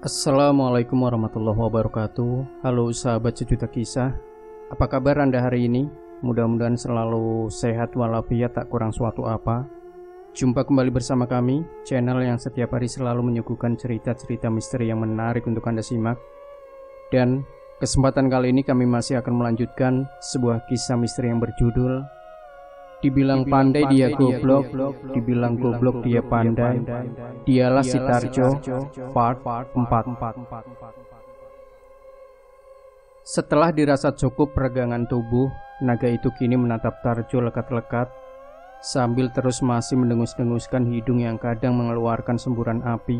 Assalamualaikum warahmatullahi wabarakatuh. Halo sahabat sejuta kisah, apa kabar Anda hari ini? Mudah-mudahan selalu sehat walafiat tak kurang suatu apa. Jumpa kembali bersama kami, channel yang setiap hari selalu menyuguhkan cerita-cerita misteri yang menarik untuk Anda simak. Dan kesempatan kali ini kami masih akan melanjutkan sebuah kisah misteri yang berjudul Dibilang pandai dia goblok, dibilang goblok dia pandai. Dialah si Tarjo, part 4. Setelah dirasa cukup peregangan tubuh, naga itu kini menatap Tarjo lekat-lekat, sambil terus masih mendengus-denguskan hidung yang kadang mengeluarkan semburan api.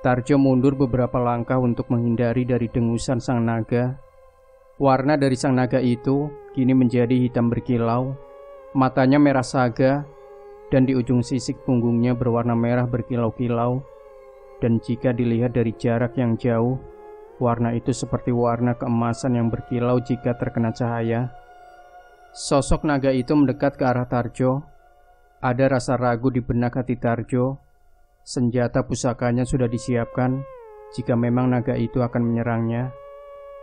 Tarjo mundur beberapa langkah untuk menghindari dari dengusan sang naga. Warna dari sang naga itu kini menjadi hitam berkilau. Matanya merah saga, dan di ujung sisik punggungnya berwarna merah berkilau-kilau. Dan jika dilihat dari jarak yang jauh, warna itu seperti warna keemasan yang berkilau jika terkena cahaya. Sosok naga itu mendekat ke arah Tarjo. Ada rasa ragu di benak hati Tarjo. Senjata pusakanya sudah disiapkan jika memang naga itu akan menyerangnya.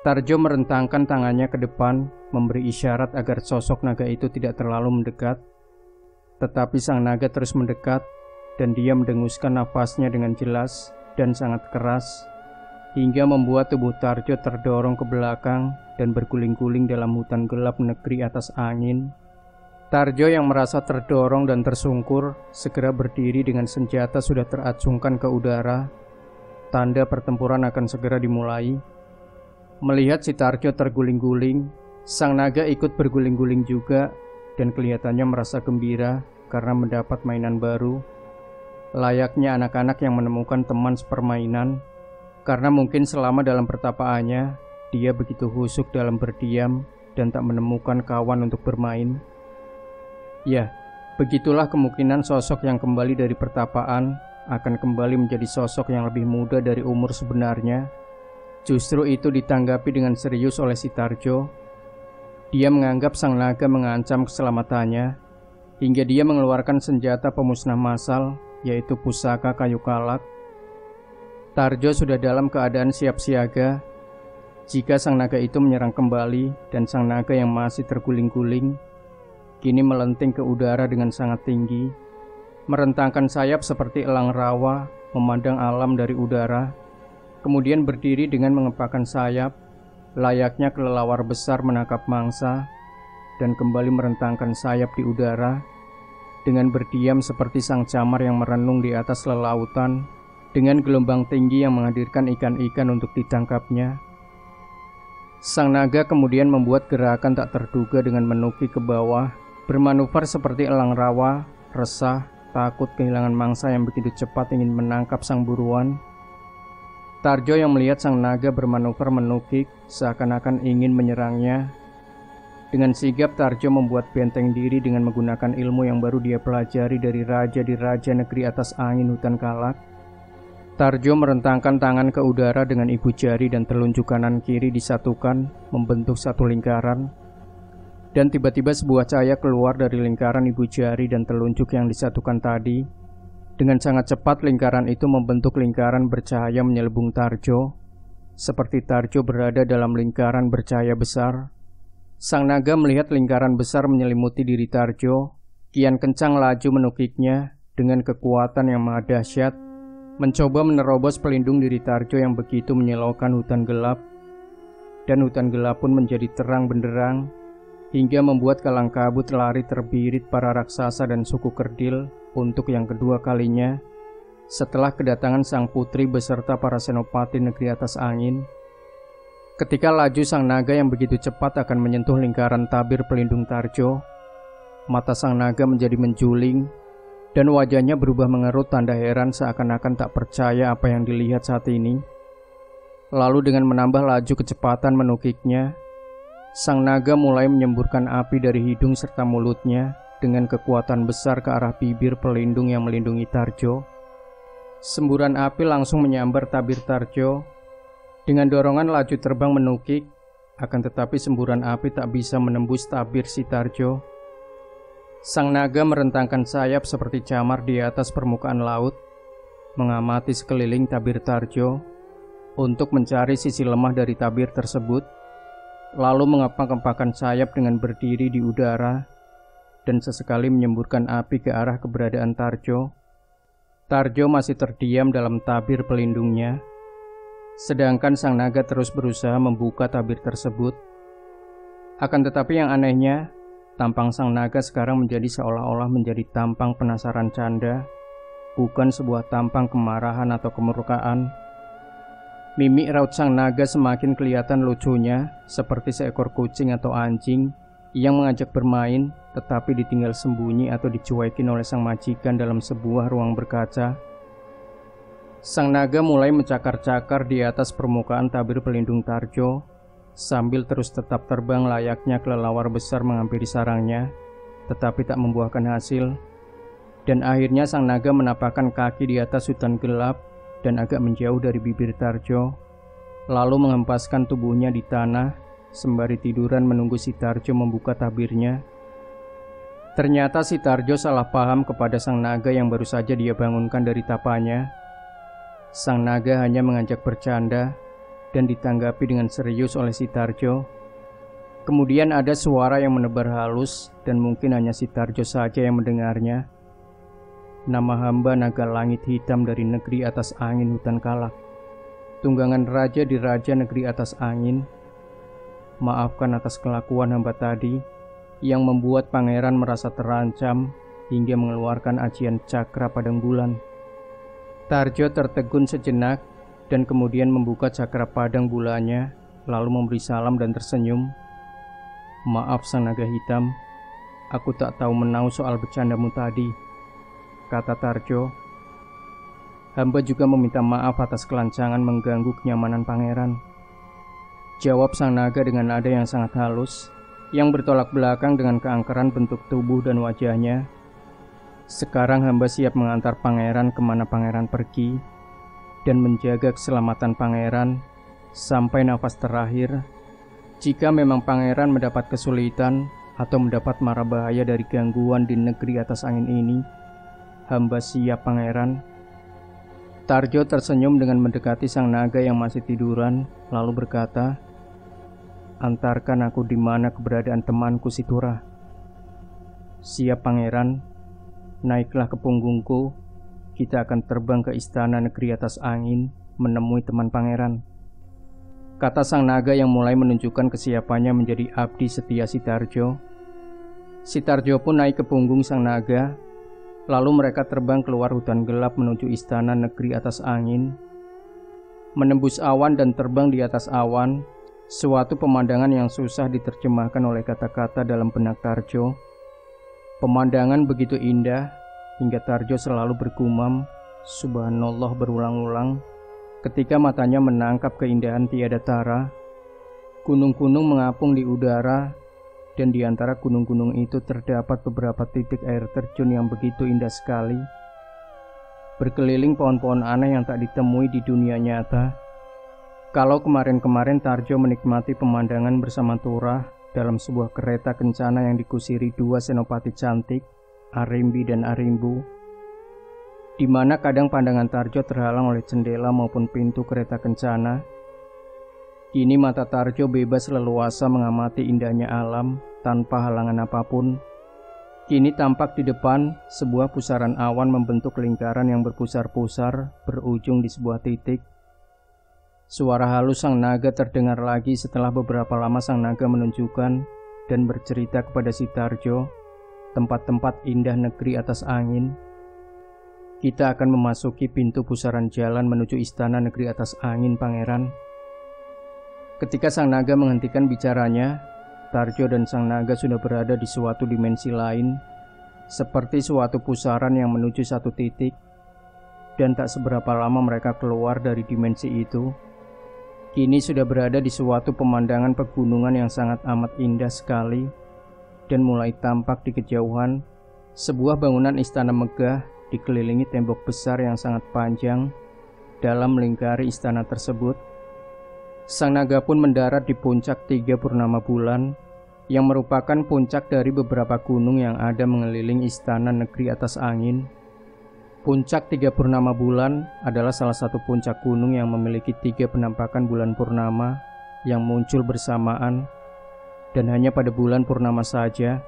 Tarjo merentangkan tangannya ke depan, memberi isyarat agar sosok naga itu tidak terlalu mendekat. Tetapi sang naga terus mendekat, dan dia mendenguskan nafasnya dengan jelas dan sangat keras, hingga membuat tubuh Tarjo terdorong ke belakang dan berguling-guling dalam hutan gelap negeri atas angin. Tarjo yang merasa terdorong dan tersungkur, segera berdiri dengan senjata sudah teracungkan ke udara. Tanda pertempuran akan segera dimulai. Melihat si Tarjo terguling-guling, sang naga ikut berguling-guling juga dan kelihatannya merasa gembira karena mendapat mainan baru. Layaknya anak-anak yang menemukan teman sepermainan, karena mungkin selama dalam pertapaannya dia begitu husuk dalam berdiam dan tak menemukan kawan untuk bermain. Ya, begitulah kemungkinan sosok yang kembali dari pertapaan akan kembali menjadi sosok yang lebih muda dari umur sebenarnya. Justru itu ditanggapi dengan serius oleh si Tarjo. Dia menganggap sang naga mengancam keselamatannya, hingga dia mengeluarkan senjata pemusnah massal, yaitu pusaka kayu kalak. Tarjo sudah dalam keadaan siap siaga jika sang naga itu menyerang kembali, dan sang naga yang masih terguling-guling kini melenting ke udara dengan sangat tinggi, merentangkan sayap seperti elang rawa memandang alam dari udara. Kemudian berdiri dengan mengepakkan sayap, layaknya kelelawar besar menangkap mangsa, dan kembali merentangkan sayap di udara, dengan berdiam seperti sang camar yang merenung di atas lelautan, dengan gelombang tinggi yang menghadirkan ikan-ikan untuk ditangkapnya. Sang naga kemudian membuat gerakan tak terduga dengan menukik ke bawah, bermanuver seperti elang rawa, resah, takut kehilangan mangsa yang begitu cepat ingin menangkap sang buruan. Tarjo yang melihat sang naga bermanuver menukik seakan-akan ingin menyerangnya. Dengan sigap Tarjo membuat benteng diri dengan menggunakan ilmu yang baru dia pelajari dari raja di raja negeri atas angin hutan kalak. Tarjo merentangkan tangan ke udara dengan ibu jari dan telunjuk kanan kiri disatukan membentuk satu lingkaran. Dan tiba-tiba sebuah cahaya keluar dari lingkaran ibu jari dan telunjuk yang disatukan tadi. Dengan sangat cepat lingkaran itu membentuk lingkaran bercahaya menyelubung Tarjo, seperti Tarjo berada dalam lingkaran bercahaya besar. Sang naga melihat lingkaran besar menyelimuti diri Tarjo, kian kencang laju menukiknya dengan kekuatan yang maha dahsyat, mencoba menerobos pelindung diri Tarjo yang begitu menyilaukan hutan gelap. Dan hutan gelap pun menjadi terang benderang, hingga membuat kalang kabut lari terbirit para raksasa dan suku kerdil untuk yang kedua kalinya setelah kedatangan sang putri beserta para senopati negeri atas angin. Ketika laju sang naga yang begitu cepat akan menyentuh lingkaran tabir pelindung Tarjo, mata sang naga menjadi menjuling dan wajahnya berubah mengerut tanda heran seakan-akan tak percaya apa yang dilihat saat ini. Lalu dengan menambah laju kecepatan menukiknya, sang naga mulai menyemburkan api dari hidung serta mulutnya dengan kekuatan besar ke arah bibir pelindung yang melindungi Tarjo. Semburan api langsung menyambar tabir Tarjo. Dengan dorongan laju terbang menukik, akan tetapi semburan api tak bisa menembus tabir si Tarjo. Sang naga merentangkan sayap seperti camar di atas permukaan laut, mengamati sekeliling tabir Tarjo untuk mencari sisi lemah dari tabir tersebut, lalu mengepang-epangkan sayap dengan berdiri di udara dan sesekali menyemburkan api ke arah keberadaan Tarjo. Tarjo masih terdiam dalam tabir pelindungnya, sedangkan sang naga terus berusaha membuka tabir tersebut. Akan tetapi yang anehnya, tampang sang naga sekarang menjadi seolah-olah menjadi tampang penasaran canda, bukan sebuah tampang kemarahan atau kemurkaan. Mimik raut sang naga semakin kelihatan lucunya, seperti seekor kucing atau anjing yang mengajak bermain tetapi ditinggal sembunyi atau dicuekin oleh sang majikan dalam sebuah ruang berkaca. Sang naga mulai mencakar-cakar di atas permukaan tabir pelindung Tarjo, sambil terus tetap terbang layaknya kelelawar besar menghampiri sarangnya, tetapi tak membuahkan hasil. Dan akhirnya sang naga menapakkan kaki di atas hutan gelap dan agak menjauh dari bibir Tarjo, lalu menghempaskan tubuhnya di tanah sembari tiduran menunggu si Tarjo membuka tabirnya. Ternyata si Tarjo salah paham kepada sang naga yang baru saja dia bangunkan dari tapanya. Sang naga hanya mengajak bercanda dan ditanggapi dengan serius oleh si Tarjo. Kemudian ada suara yang menebar halus dan mungkin hanya si Tarjo saja yang mendengarnya. Nama hamba naga langit hitam dari negeri atas angin hutan kalak, tunggangan raja di raja negeri atas angin. Maafkan atas kelakuan hamba tadi yang membuat pangeran merasa terancam hingga mengeluarkan ajian cakra padang bulan. Tarjo tertegun sejenak dan kemudian membuka cakra padang bulannya, lalu memberi salam dan tersenyum. Maaf sang naga hitam, aku tak tahu menau soal bercandamu tadi, kata Tarjo. Hamba juga meminta maaf atas kelancangan mengganggu kenyamanan pangeran, jawab sang naga dengan nada yang sangat halus, yang bertolak belakang dengan keangkeran bentuk tubuh dan wajahnya. Sekarang hamba siap mengantar pangeran kemana pangeran pergi dan menjaga keselamatan pangeran sampai nafas terakhir. Jika memang pangeran mendapat kesulitan atau mendapat mara bahaya dari gangguan di negeri atas angin ini, hamba siap pangeran. Tarjo tersenyum dengan mendekati sang naga yang masih tiduran, lalu berkata, antarkan aku di mana keberadaan temanku si Turah. Siap pangeran, naiklah ke punggungku, kita akan terbang ke istana negeri atas angin menemui teman pangeran, kata sang naga yang mulai menunjukkan kesiapannya menjadi abdi setia si Tarjo. Si Tarjo pun naik ke punggung sang naga. Lalu mereka terbang keluar hutan gelap menuju istana negeri atas angin. Menembus awan dan terbang di atas awan, suatu pemandangan yang susah diterjemahkan oleh kata-kata dalam benak Tarjo. Pemandangan begitu indah hingga Tarjo selalu bergumam subhanallah berulang-ulang ketika matanya menangkap keindahan tiada tara. Gunung-gunung mengapung di udara, dan di antara gunung-gunung itu terdapat beberapa titik air terjun yang begitu indah sekali. Berkeliling pohon-pohon aneh yang tak ditemui di dunia nyata. Kalau kemarin-kemarin Tarjo menikmati pemandangan bersama Turah dalam sebuah kereta kencana yang dikusiri dua senopati cantik, Arimbi dan Arimbu, di mana kadang pandangan Tarjo terhalang oleh jendela maupun pintu kereta kencana. Kini mata Tarjo bebas leluasa mengamati indahnya alam tanpa halangan apapun. Kini tampak di depan sebuah pusaran awan membentuk lingkaran yang berpusar-pusar berujung di sebuah titik. Suara halus sang naga terdengar lagi setelah beberapa lama sang naga menunjukkan dan bercerita kepada si Tarjo tempat-tempat indah negeri atas angin. Kita akan memasuki pintu pusaran jalan menuju istana negeri atas angin, pangeran. Ketika sang naga menghentikan bicaranya, Tarjo dan sang naga sudah berada di suatu dimensi lain, seperti suatu pusaran yang menuju satu titik, dan tak seberapa lama mereka keluar dari dimensi itu. Kini sudah berada di suatu pemandangan pegunungan yang sangat amat indah sekali, dan mulai tampak di kejauhan sebuah bangunan istana megah dikelilingi tembok besar yang sangat panjang. Dalam melingkari istana tersebut, sang naga pun mendarat di puncak 3 purnama bulan, yang merupakan puncak dari beberapa gunung yang ada mengelilingi istana negeri atas angin. Puncak 3 purnama bulan adalah salah satu puncak gunung yang memiliki 3 penampakan bulan purnama yang muncul bersamaan, dan hanya pada bulan purnama saja.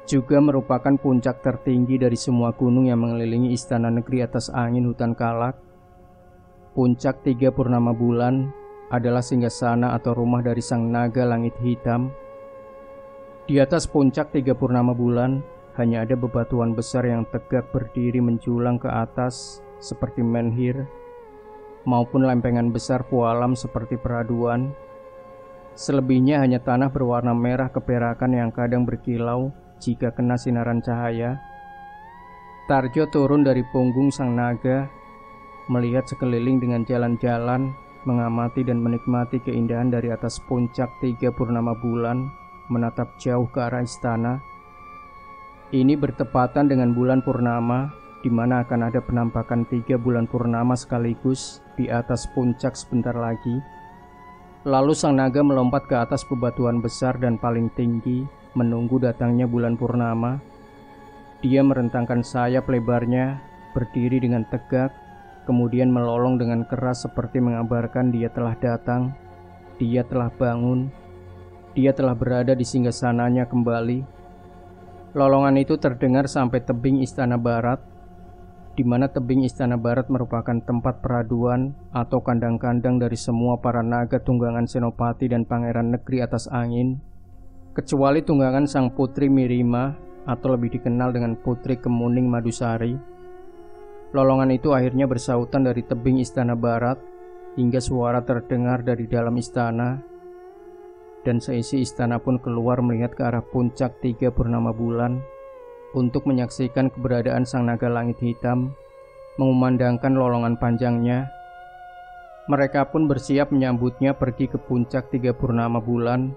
Juga merupakan puncak tertinggi dari semua gunung yang mengelilingi istana negeri atas angin hutan Kalak. Puncak 3 purnama bulan adalah singgasana atau rumah dari sang naga langit hitam. Di atas puncak 3 purnama bulan hanya ada bebatuan besar yang tegak berdiri menjulang ke atas seperti menhir, maupun lempengan besar pualam seperti peraduan. Selebihnya hanya tanah berwarna merah keperakan yang kadang berkilau jika kena sinaran cahaya. Tarjo turun dari punggung sang naga, melihat sekeliling dengan jalan-jalan, mengamati dan menikmati keindahan dari atas puncak 3 purnama bulan, menatap jauh ke arah istana. Ini bertepatan dengan bulan purnama, di mana akan ada penampakan 3 bulan purnama sekaligus di atas puncak sebentar lagi. Lalu sang naga melompat ke atas bebatuan besar dan paling tinggi, menunggu datangnya bulan purnama. Dia merentangkan sayap lebarnya, berdiri dengan tegak, kemudian melolong dengan keras seperti mengabarkan dia telah datang, dia telah bangun, dia telah berada di singgasananya kembali. Lolongan itu terdengar sampai tebing istana barat, di mana tebing istana barat merupakan tempat peraduan atau kandang-kandang dari semua para naga tunggangan Senopati dan Pangeran Negeri Atas Angin, kecuali tunggangan sang putri Mirima atau lebih dikenal dengan Putri Kemuning Madusari. Lolongan itu akhirnya bersautan dari tebing istana barat hingga suara terdengar dari dalam istana, dan seisi istana pun keluar melihat ke arah puncak 3 purnama bulan untuk menyaksikan keberadaan sang naga langit hitam mengumandangkan lolongan panjangnya. Mereka pun bersiap menyambutnya pergi ke puncak 3 purnama bulan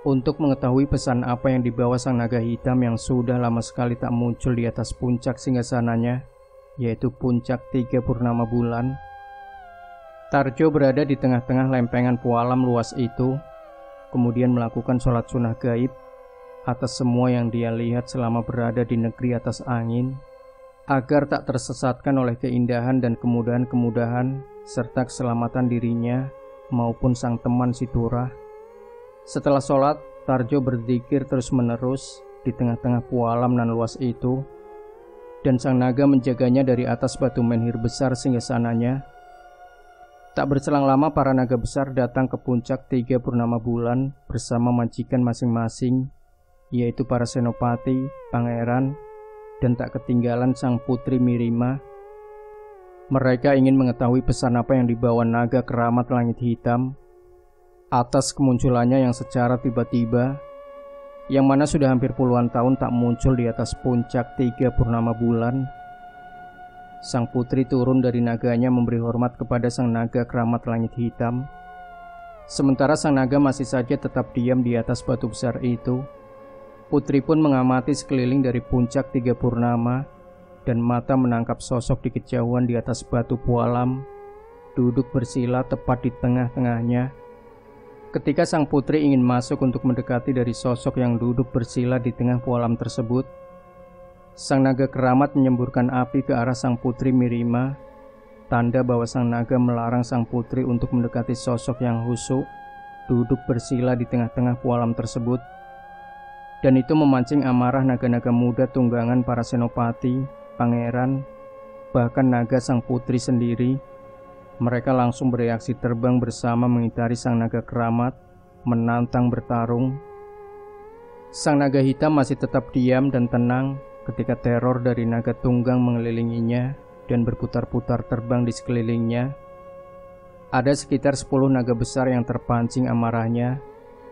untuk mengetahui pesan apa yang dibawa sang naga hitam yang sudah lama sekali tak muncul di atas puncak singgasananya, yaitu puncak 3 purnama bulan. Tarjo berada di tengah-tengah lempengan pualam luas itu, kemudian melakukan sholat sunnah gaib atas semua yang dia lihat selama berada di negeri atas angin, agar tak tersesatkan oleh keindahan dan kemudahan-kemudahan serta keselamatan dirinya maupun sang teman si Turah. Setelah sholat, Tarjo berzikir terus-menerus di tengah-tengah pualam nan luas itu, dan sang naga menjaganya dari atas batu menhir besar singgasananya. Tak berselang lama para naga besar datang ke puncak 3 purnama bulan bersama majikan masing-masing, yaitu para senopati, pangeran, dan tak ketinggalan sang putri Mirima. Mereka ingin mengetahui pesan apa yang dibawa naga keramat langit hitam atas kemunculannya yang secara tiba-tiba, yang mana sudah hampir puluhan tahun tak muncul di atas puncak 3 purnama bulan. Sang putri turun dari naganya memberi hormat kepada sang naga keramat langit hitam. Sementara sang naga masih saja tetap diam di atas batu besar itu, putri pun mengamati sekeliling dari puncak 3 purnama, dan mata menangkap sosok di kejauhan di atas batu pualam, duduk bersila tepat di tengah-tengahnya. Ketika sang putri ingin masuk untuk mendekati dari sosok yang duduk bersila di tengah pualam tersebut, sang naga keramat menyemburkan api ke arah sang putri Mirima, tanda bahwa sang naga melarang sang putri untuk mendekati sosok yang khusyuk duduk bersila di tengah-tengah pualam tersebut. Dan itu memancing amarah naga-naga muda tunggangan para senopati, pangeran, bahkan naga sang putri sendiri. Mereka langsung bereaksi terbang bersama mengitari sang naga keramat, menantang bertarung. Sang naga hitam masih tetap diam dan tenang ketika teror dari naga tunggang mengelilinginya dan berputar-putar terbang di sekelilingnya. Ada sekitar 10 naga besar yang terpancing amarahnya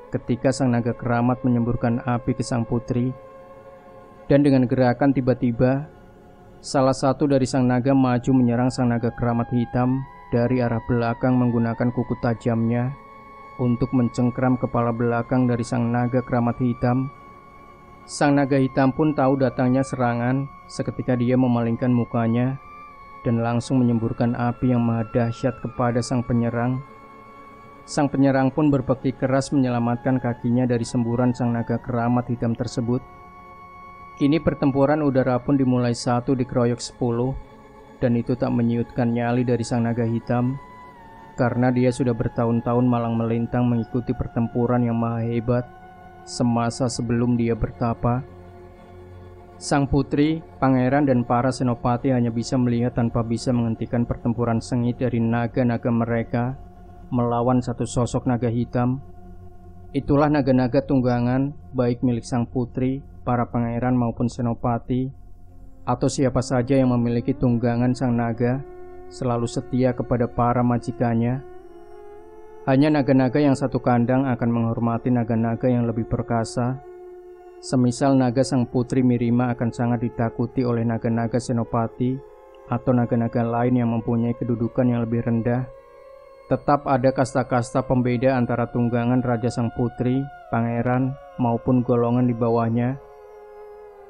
ketika sang naga keramat menyemburkan api ke sang putri. Dan dengan gerakan tiba-tiba, salah satu dari sang naga maju menyerang sang naga keramat hitam dari arah belakang menggunakan kuku tajamnya untuk mencengkram kepala belakang dari sang naga keramat hitam. Sang naga hitam pun tahu datangnya serangan. Seketika dia memalingkan mukanya dan langsung menyemburkan api yang maha dahsyat kepada sang penyerang. Sang penyerang pun berbekti keras menyelamatkan kakinya dari semburan sang naga keramat hitam tersebut. Kini pertempuran udara pun dimulai 1 dikeroyok 10, dan itu tak menyiutkan nyali dari sang naga hitam, karena dia sudah bertahun-tahun malang melintang mengikuti pertempuran yang maha hebat semasa sebelum dia bertapa. Sang putri, pangeran, dan para senopati hanya bisa melihat tanpa bisa menghentikan pertempuran sengit dari naga-naga mereka melawan satu sosok naga hitam. Itulah naga-naga tunggangan, baik milik sang putri, para pangeran maupun senopati, atau siapa saja yang memiliki tunggangan sang naga, selalu setia kepada para majikannya. Hanya naga-naga yang satu kandang akan menghormati naga-naga yang lebih perkasa. Semisal naga sang putri Mirima akan sangat ditakuti oleh naga-naga senopati atau naga-naga lain yang mempunyai kedudukan yang lebih rendah. Tetap ada kasta-kasta pembeda antara tunggangan raja sang putri, pangeran, maupun golongan di bawahnya.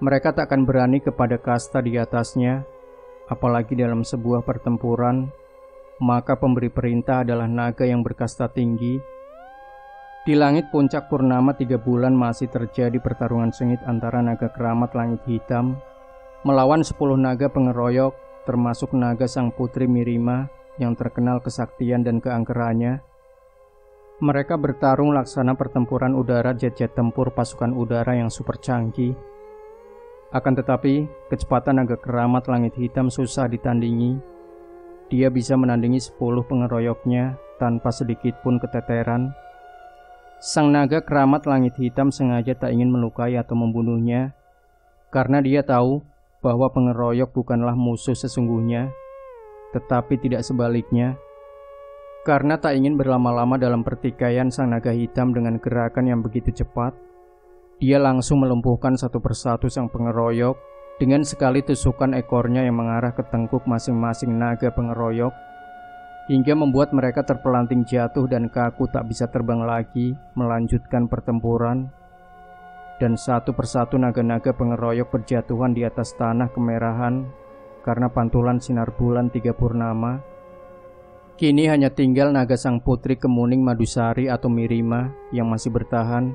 Mereka tak akan berani kepada kasta di atasnya, apalagi dalam sebuah pertempuran. Maka pemberi perintah adalah naga yang berkasta tinggi. Di langit puncak purnama 3 bulan masih terjadi pertarungan sengit antara naga keramat langit hitam melawan 10 naga pengeroyok, termasuk naga sang putri Mirima yang terkenal kesaktian dan keangkerannya. Mereka bertarung laksana pertempuran udara jet-jet tempur pasukan udara yang super canggih. Akan tetapi, kecepatan naga keramat langit hitam susah ditandingi. Dia bisa menandingi 10 pengeroyoknya tanpa sedikit pun keteteran. Sang naga keramat langit hitam sengaja tak ingin melukai atau membunuhnya, karena dia tahu bahwa pengeroyok bukanlah musuh sesungguhnya, tetapi tidak sebaliknya. Karena tak ingin berlama-lama dalam pertikaian sang naga hitam dengan gerakan yang begitu cepat, dia langsung melumpuhkan satu persatu sang pengeroyok dengan sekali tusukan ekornya yang mengarah ke tengkuk masing-masing naga pengeroyok, hingga membuat mereka terpelanting jatuh dan kaku tak bisa terbang lagi melanjutkan pertempuran. Dan satu persatu naga-naga pengeroyok berjatuhan di atas tanah kemerahan karena pantulan sinar bulan 3 purnama. Kini hanya tinggal naga sang putri Kemuning Madusari atau Mirima yang masih bertahan,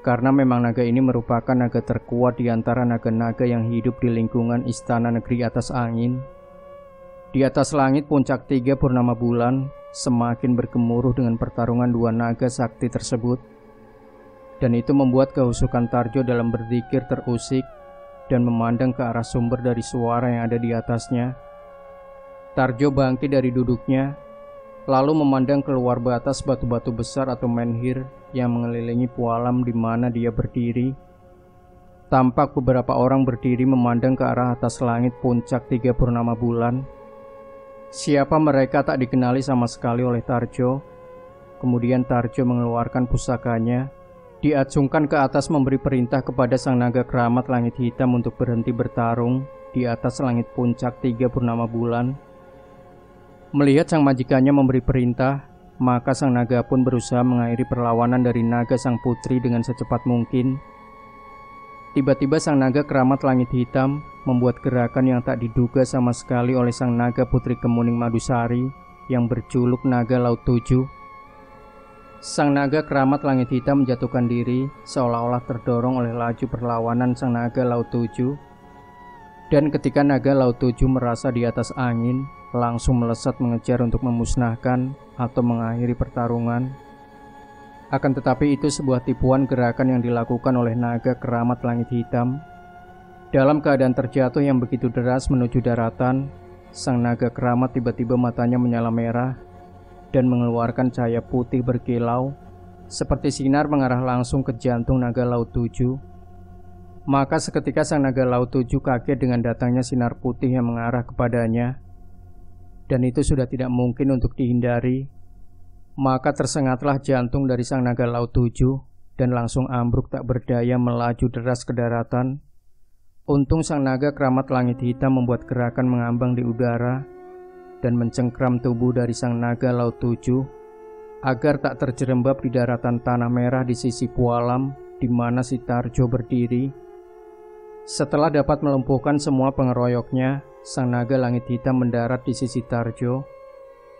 karena memang naga ini merupakan naga terkuat di antara naga-naga yang hidup di lingkungan istana negeri atas angin. Di atas langit puncak 3 purnama bulan semakin bergemuruh dengan pertarungan 2 naga sakti tersebut, dan itu membuat kehusukan Tarjo dalam berzikir terusik dan memandang ke arah sumber dari suara yang ada di atasnya. Tarjo bangkit dari duduknya, lalu memandang keluar batas batu-batu besar atau menhir yang mengelilingi pualam di mana dia berdiri. Tampak beberapa orang berdiri memandang ke arah atas langit puncak 3 purnama bulan. Siapa mereka tak dikenali sama sekali oleh Tarjo. Kemudian Tarjo mengeluarkan pusakanya, diacungkan ke atas memberi perintah kepada sang naga keramat langit hitam untuk berhenti bertarung di atas langit puncak 3 purnama bulan. Melihat sang majikannya memberi perintah, maka sang naga pun berusaha mengakhiri perlawanan dari naga sang putri dengan secepat mungkin. Tiba-tiba sang naga keramat langit hitam membuat gerakan yang tak diduga sama sekali oleh sang naga putri Kemuning Madusari yang berjuluk Naga Laut 7. Sang naga keramat langit hitam menjatuhkan diri seolah-olah terdorong oleh laju perlawanan sang naga Laut 7. Dan ketika naga Laut 7 merasa di atas angin, langsung melesat mengejar untuk memusnahkan atau mengakhiri pertarungan. Akan tetapi itu sebuah tipuan gerakan yang dilakukan oleh naga keramat langit hitam. Dalam keadaan terjatuh yang begitu deras menuju daratan, sang naga keramat tiba-tiba matanya menyala merah dan mengeluarkan cahaya putih berkilau, seperti sinar mengarah langsung ke jantung naga Laut 7. Maka seketika sang naga Laut 7 kaget dengan datangnya sinar putih yang mengarah kepadanya, dan itu sudah tidak mungkin untuk dihindari. Maka tersengatlah jantung dari sang naga Laut 7 dan langsung ambruk tak berdaya melaju deras ke daratan. Untung sang naga keramat langit hitam membuat gerakan mengambang di udara, dan mencengkram tubuh dari sang naga laut 7 agar tak terjerembab di daratan tanah merah di sisi Pualam di mana si Tarjo berdiri. Setelah dapat melumpuhkan semua pengeroyoknya, sang naga langit hitam mendarat di sisi Tarjo,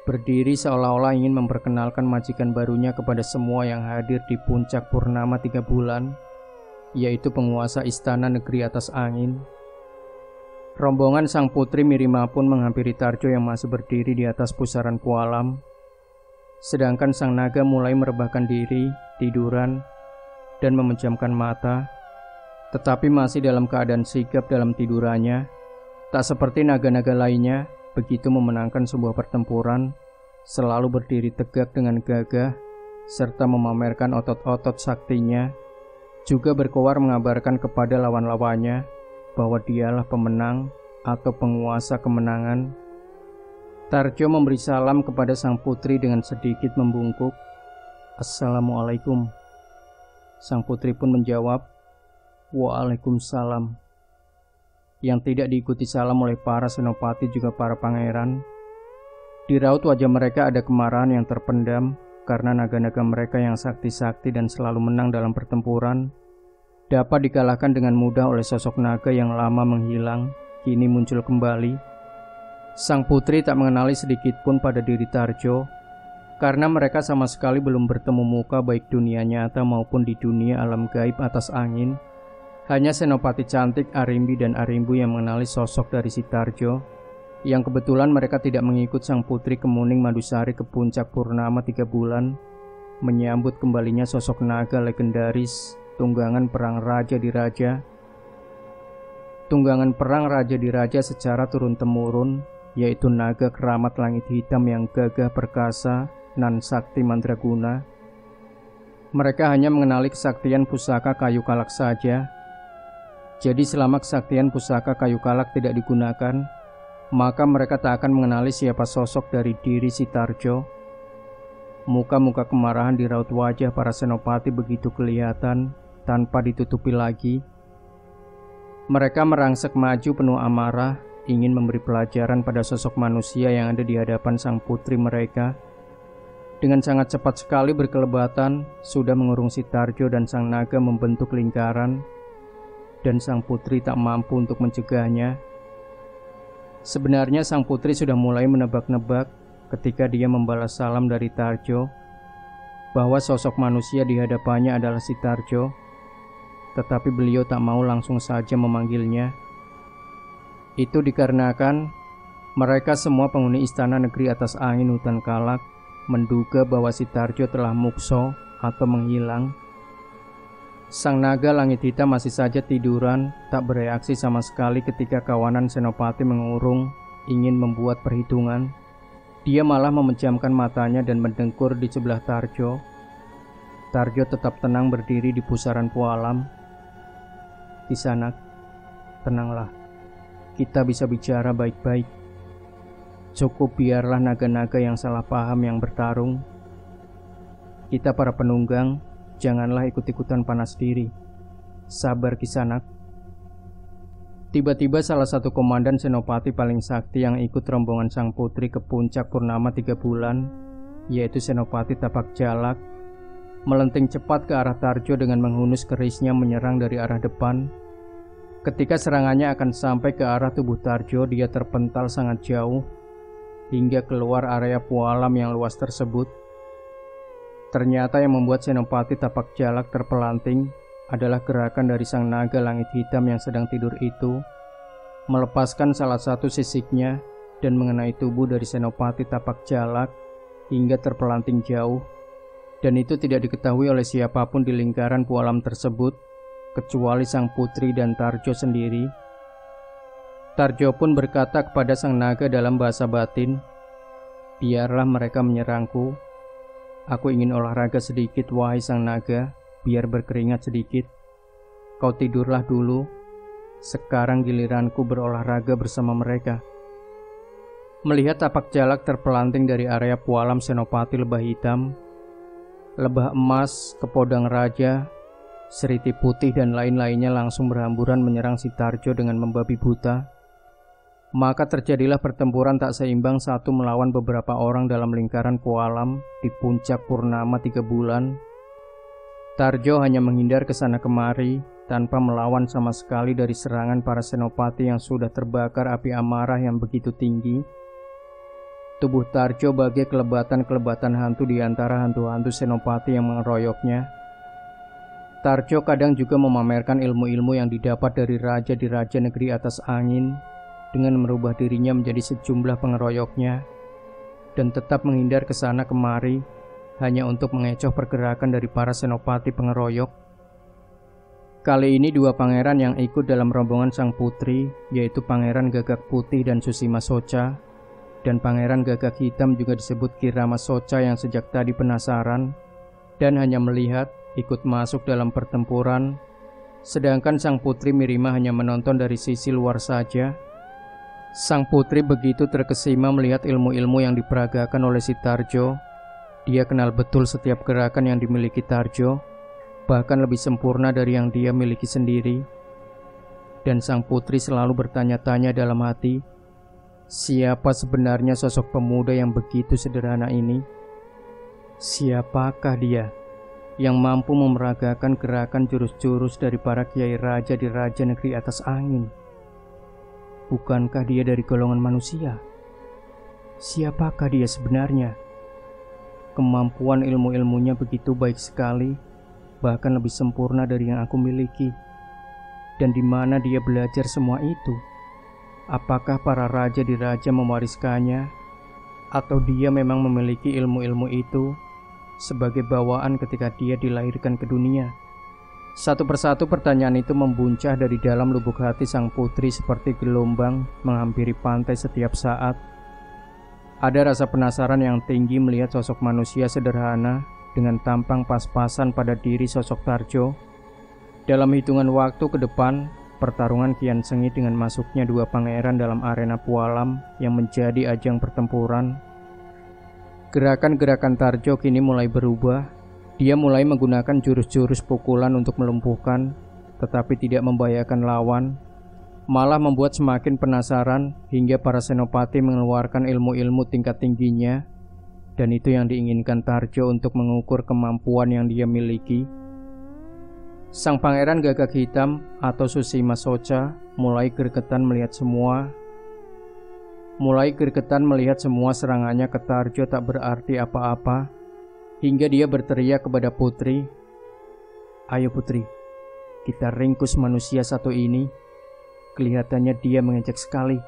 berdiri seolah-olah ingin memperkenalkan majikan barunya kepada semua yang hadir di puncak purnama 3 bulan, yaitu penguasa istana negeri atas angin. Rombongan sang putri Mirima pun menghampiri Tarjo yang masih berdiri di atas pusaran Pualam. Sedangkan sang naga mulai merebahkan diri, tiduran, dan memejamkan mata, tetapi masih dalam keadaan sigap dalam tidurannya. Tak seperti naga-naga lainnya, begitu memenangkan sebuah pertempuran, selalu berdiri tegak dengan gagah, serta memamerkan otot-otot saktinya, juga berkoar mengabarkan kepada lawan-lawannya bahwa dialah pemenang atau penguasa kemenangan. Tarjo memberi salam kepada sang putri dengan sedikit membungkuk. "Assalamualaikum." Sang putri pun menjawab, "Waalaikumsalam." Yang tidak diikuti salam oleh para senopati juga para pangeran. Di raut wajah mereka ada kemarahan yang terpendam karena naga-naga mereka yang sakti-sakti dan selalu menang dalam pertempuran dapat dikalahkan dengan mudah oleh sosok naga yang lama menghilang, kini muncul kembali. Sang putri tak mengenali sedikit pun pada diri Tarjo, karena mereka sama sekali belum bertemu muka baik dunia nyata maupun di dunia alam gaib atas angin. Hanya senopati cantik Arimbi dan Arimbu yang mengenali sosok dari si Tarjo, yang kebetulan mereka tidak mengikut sang putri Kemuning Madusari ke puncak purnama 3 bulan, menyambut kembalinya sosok naga legendaris tunggangan perang raja di raja. Tunggangan perang raja di raja secara turun-temurun, yaitu naga keramat langit hitam yang gagah perkasa nan sakti mandraguna. Mereka hanya mengenali kesaktian pusaka kayu kalak saja. Jadi selama kesaktian pusaka kayu kalak tidak digunakan, maka mereka tak akan mengenali siapa sosok dari diri si Tarjo. Muka-muka kemarahan di raut wajah para senopati begitu kelihatan tanpa ditutupi lagi. Mereka merangsek maju penuh amarah, ingin memberi pelajaran pada sosok manusia yang ada di hadapan sang putri mereka. Dengan sangat cepat sekali berkelebatan, sudah mengurung si Tarjo dan sang naga membentuk lingkaran, dan sang putri tak mampu untuk mencegahnya. Sebenarnya sang putri sudah mulai menebak-nebak ketika dia membalas salam dari Tarjo, bahwa sosok manusia di hadapannya adalah si Tarjo. Tetapi beliau tak mau langsung saja memanggilnya. Itu dikarenakan mereka semua penghuni istana negeri atas angin hutan kalak menduga bahwa si Tarjo telah mukso atau menghilang. Sang naga langit hitam masih saja tiduran, tak bereaksi sama sekali ketika kawanan senopati mengurung, ingin membuat perhitungan. Dia malah memejamkan matanya dan mendengkur di sebelah Tarjo. Tarjo tetap tenang berdiri di pusaran Pualam. "Kisanak, tenanglah. Kita bisa bicara baik-baik. Cukup biarlah naga-naga yang salah paham yang bertarung. Kita para penunggang, janganlah ikut-ikutan panas diri. Sabar Kisanak." Tiba-tiba salah satu komandan senopati paling sakti yang ikut rombongan sang putri ke puncak purnama 3 bulan, yaitu Senopati Tapak Jalak, melenting cepat ke arah Tarjo dengan menghunus kerisnya menyerang dari arah depan. Ketika serangannya akan sampai ke arah tubuh Tarjo, dia terpental sangat jauh hingga keluar area Pualam yang luas tersebut. Ternyata yang membuat Senopati Tapak Jalak terpelanting adalah gerakan dari sang naga langit hitam yang sedang tidur itu, melepaskan salah satu sisiknya dan mengenai tubuh dari Senopati Tapak Jalak hingga terpelanting jauh. Dan itu tidak diketahui oleh siapapun di lingkaran Pualam tersebut, kecuali sang putri dan Tarjo sendiri. Tarjo pun berkata kepada sang naga dalam bahasa batin, "Biarlah mereka menyerangku. Aku ingin olahraga sedikit, wahai sang naga, biar berkeringat sedikit. Kau tidurlah dulu. Sekarang giliranku berolahraga bersama mereka." Melihat Tapak Jalak terpelanting dari area Pualam Senopati Lebah Hitam, Lebah Emas, Kepodang Raja, Seriti Putih dan lain-lainnya langsung berhamburan menyerang si Tarjo dengan membabi buta. Maka terjadilah pertempuran tak seimbang satu melawan beberapa orang dalam lingkaran Pualam di puncak purnama 3 bulan. Tarjo hanya menghindar ke sana kemari tanpa melawan sama sekali dari serangan para senopati yang sudah terbakar api amarah yang begitu tinggi. Tubuh Tarjo bagai kelebatan-kelebatan hantu di antara hantu-hantu senopati yang mengeroyoknya. Tarjo kadang juga memamerkan ilmu-ilmu yang didapat dari raja di raja negeri atas angin dengan merubah dirinya menjadi sejumlah pengeroyoknya dan tetap menghindar ke sana kemari hanya untuk mengecoh pergerakan dari para senopati pengeroyok. Kali ini 2 pangeran yang ikut dalam rombongan sang putri, yaitu Pangeran Gagak Putih dan Susima Soca, dan Pangeran Gagak Hitam juga disebut Kirama Soca yang sejak tadi penasaran dan hanya melihat ikut masuk dalam pertempuran, sedangkan sang putri Mirima hanya menonton dari sisi luar saja. Sang putri begitu terkesima melihat ilmu-ilmu yang diperagakan oleh si Tarjo. Dia kenal betul setiap gerakan yang dimiliki Tarjo, bahkan lebih sempurna dari yang dia miliki sendiri. Dan sang putri selalu bertanya-tanya dalam hati, siapa sebenarnya sosok pemuda yang begitu sederhana ini? Siapakah dia yang mampu memeragakan gerakan jurus-jurus dari para kiai raja di raja negeri atas angin? Bukankah dia dari golongan manusia? Siapakah dia sebenarnya? Kemampuan ilmu-ilmunya begitu baik sekali, bahkan lebih sempurna dari yang aku miliki. Dan di mana dia belajar semua itu? Apakah para raja di raja mewariskannya, atau dia memang memiliki ilmu-ilmu itu sebagai bawaan ketika dia dilahirkan ke dunia? Satu persatu pertanyaan itu membuncah dari dalam lubuk hati sang putri seperti gelombang menghampiri pantai setiap saat. Ada rasa penasaran yang tinggi melihat sosok manusia sederhana dengan tampang pas-pasan pada diri sosok Tarjo. Dalam hitungan waktu ke depan, pertarungan kian sengit dengan masuknya 2 pangeran dalam arena Pualam yang menjadi ajang pertempuran. Gerakan-gerakan Tarjo kini mulai berubah. Dia mulai menggunakan jurus-jurus pukulan untuk melumpuhkan, tetapi tidak membahayakan lawan, malah membuat semakin penasaran hingga para senopati mengeluarkan ilmu-ilmu tingkat tingginya, dan itu yang diinginkan Tarjo untuk mengukur kemampuan yang dia miliki. Sang Pangeran Gagak Hitam atau Susima Soca mulai gregetan melihat semua serangannya ke Tarjo tak berarti apa-apa. Hingga dia berteriak kepada putri, "Ayo putri, kita ringkus manusia satu ini." Kelihatannya dia mengejek sekali.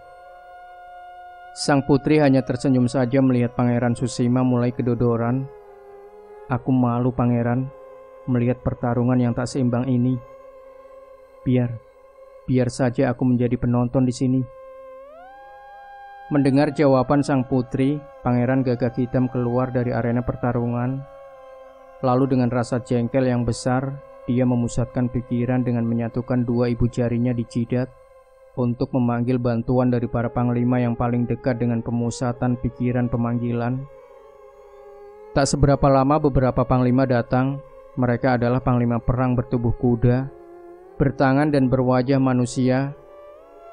Sang putri hanya tersenyum saja melihat Pangeran Susima mulai kedodoran. "Aku malu pangeran, melihat pertarungan yang tak seimbang ini. Biar saja aku menjadi penonton di sini." Mendengar jawaban sang putri, Pangeran Gagak Hitam keluar dari arena pertarungan. Lalu dengan rasa jengkel yang besar, dia memusatkan pikiran dengan menyatukan 2 ibu jarinya di jidat untuk memanggil bantuan dari para panglima yang paling dekat dengan pemusatan pikiran pemanggilan. Tak seberapa lama beberapa panglima datang. Mereka adalah panglima perang bertubuh kuda, bertangan dan berwajah manusia.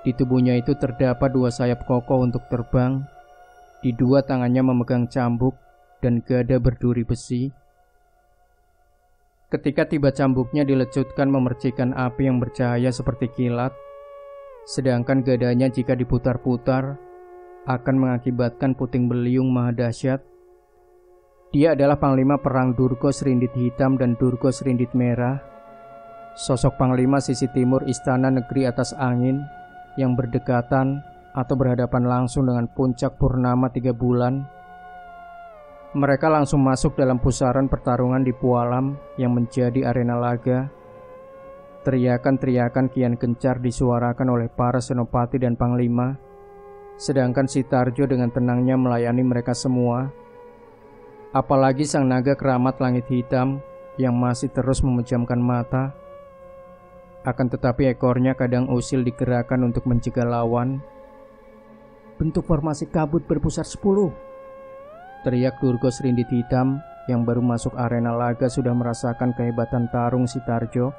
Di tubuhnya itu terdapat 2 sayap kokoh untuk terbang. Di 2 tangannya memegang cambuk dan gada berduri besi. Ketika tiba cambuknya dilecutkan memercikan api yang bercahaya seperti kilat, sedangkan gadanya jika diputar-putar akan mengakibatkan puting beliung maha dahsyat. Dia adalah panglima perang Durgo Serindit Hitam dan Durgo Serindit Merah, sosok panglima sisi timur istana negeri atas angin yang berdekatan atau berhadapan langsung dengan puncak purnama 3 bulan. Mereka langsung masuk dalam pusaran pertarungan di Pualam yang menjadi arena laga. Teriakan-teriakan kian gencar disuarakan oleh para senopati dan panglima, sedangkan si Tarjo dengan tenangnya melayani mereka semua. Apalagi sang naga keramat langit hitam yang masih terus memejamkan mata. Akan tetapi ekornya kadang usil digerakkan untuk mencegah lawan. "Bentuk formasi kabut berpusar 10," teriak Durgo Serindit Hitam yang baru masuk arena laga sudah merasakan kehebatan tarung si Tarjo.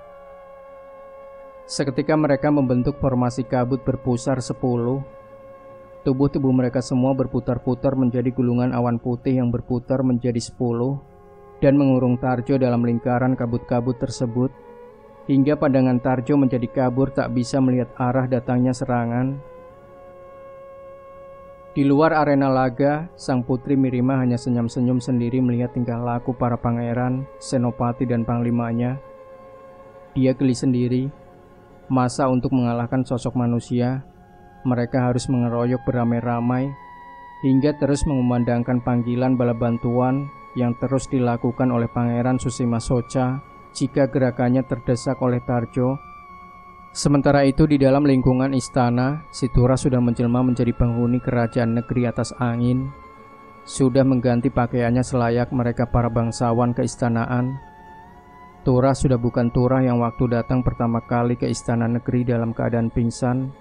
Seketika mereka membentuk formasi kabut berpusar 10. Tubuh-tubuh mereka semua berputar-putar menjadi gulungan awan putih yang berputar menjadi 10 dan mengurung Tarjo dalam lingkaran kabut-kabut tersebut, hingga pandangan Tarjo menjadi kabur tak bisa melihat arah datangnya serangan. Di luar arena laga, sang putri Mirima hanya senyum-senyum sendiri melihat tingkah laku para pangeran, senopati dan panglimanya. Dia geli sendiri, masa untuk mengalahkan sosok manusia, mereka harus mengeroyok beramai-ramai, hingga terus mengumandangkan panggilan bala bantuan yang terus dilakukan oleh Pangeran Susima Soca jika gerakannya terdesak oleh Tarjo. Sementara itu di dalam lingkungan istana, si Tura sudah menjelma menjadi penghuni kerajaan negeri atas angin, sudah mengganti pakaiannya selayak mereka para bangsawan keistanaan. Tura sudah bukan Tura yang waktu datang pertama kali ke istana negeri dalam keadaan pingsan